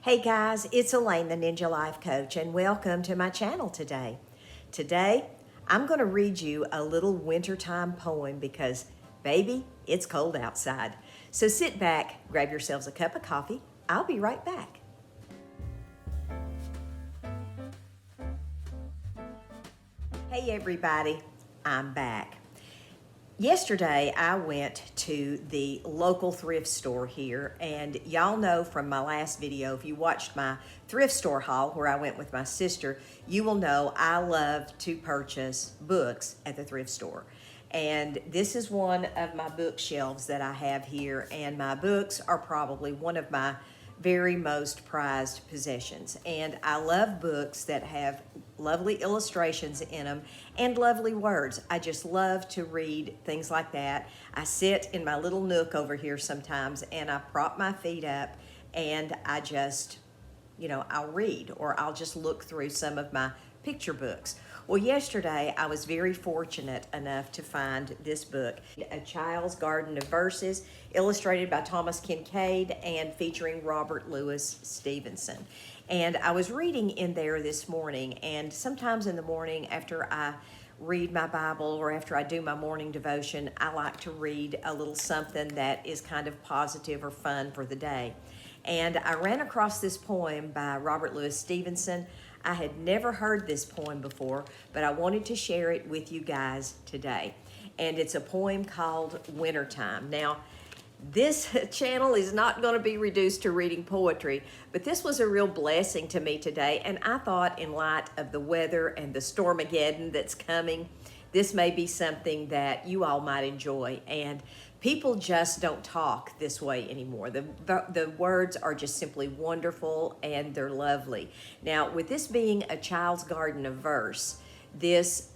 Hey guys, it's Elaine, the Ninja Life Coach, and welcome to my channel today. Today, I'm going to read you a little wintertime poem because, baby, it's cold outside. So sit back, grab yourselves a cup of coffee. I'll be right back. Hey everybody, I'm back. Yesterday, I went to the local thrift store here, and y'all know from my last video, if you watched my thrift store haul where I went with my sister, you will know I love to purchase books at the thrift store. And this is one of my bookshelves that I have here, and my books are probably one of my very most prized possessions. And I love books that have lovely illustrations in them and lovely words. I just love to read things like that. I sit in my little nook over here sometimes and I prop my feet up and I just, I'll read or I'll just look through some of my picture books. Well, yesterday I was very fortunate enough to find this book, A Child's Garden of Verses, illustrated by Thomas Kincaid and featuring Robert Louis Stevenson. And I was reading in there this morning, and sometimes in the morning after I read my Bible or after I do my morning devotion, I like to read a little something that is kind of positive or fun for the day. And I ran across this poem by Robert Louis Stevenson. I had never heard this poem before, but I wanted to share it with you guys today. And it's a poem called Wintertime. Now, this channel is not going to be reduced to reading poetry, but this was a real blessing to me today. And I thought, in light of the weather and the Stormageddon that's coming, this may be something that you all might enjoy. And people just don't talk this way anymore. The words are just simply wonderful and they're lovely. Now, with this being A Child's Garden of Verse, this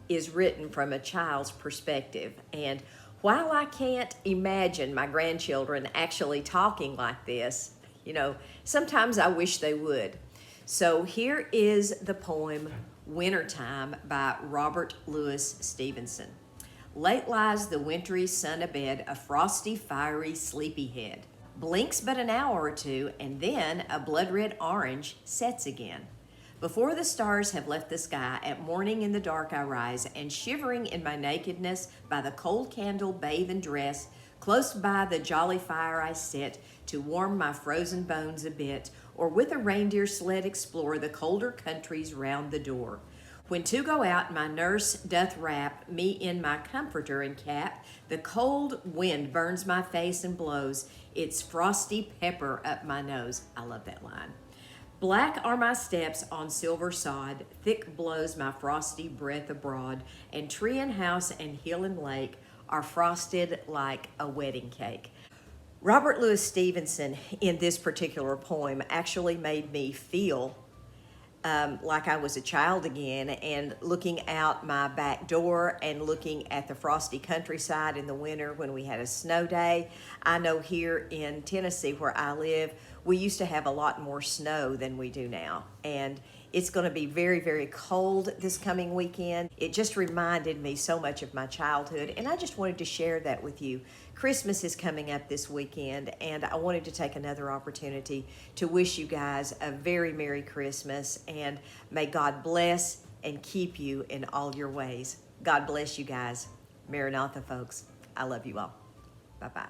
is written from a child's perspective. And while I can't imagine my grandchildren actually talking like this, sometimes I wish they would. So here is the poem Wintertime by Robert Louis Stevenson. Late lies the wintry sun abed, a frosty, fiery, sleepy head. Blinks but an hour or two, and then a blood-red orange sets again. Before the stars have left the sky, at morning in the dark I rise, and shivering in my nakedness, by the cold candle bathe and dress, close by the jolly fire I sit, to warm my frozen bones a bit, or with a reindeer sled explore the colder countries round the door. When to go out, my nurse doth wrap me in my comforter and cap. The cold wind burns my face and blows its frosty pepper up my nose. I love that line. Black are my steps on silver sod, thick blows my frosty breath abroad, and tree and house and hill and lake are frosted like a wedding cake. Robert Louis Stevenson, in this particular poem, actually made me feel like I was a child again, and looking out my back door and looking at the frosty countryside in the winter when we had a snow day. I know here in Tennessee where I live, we used to have a lot more snow than we do now. And it's going to be very, very cold this coming weekend. It just reminded me so much of my childhood, and I just wanted to share that with you. Christmas is coming up this weekend, and I wanted to take another opportunity to wish you guys a very Merry Christmas, and may God bless and keep you in all your ways. God bless you guys. Maranatha, folks. I love you all. Bye-bye.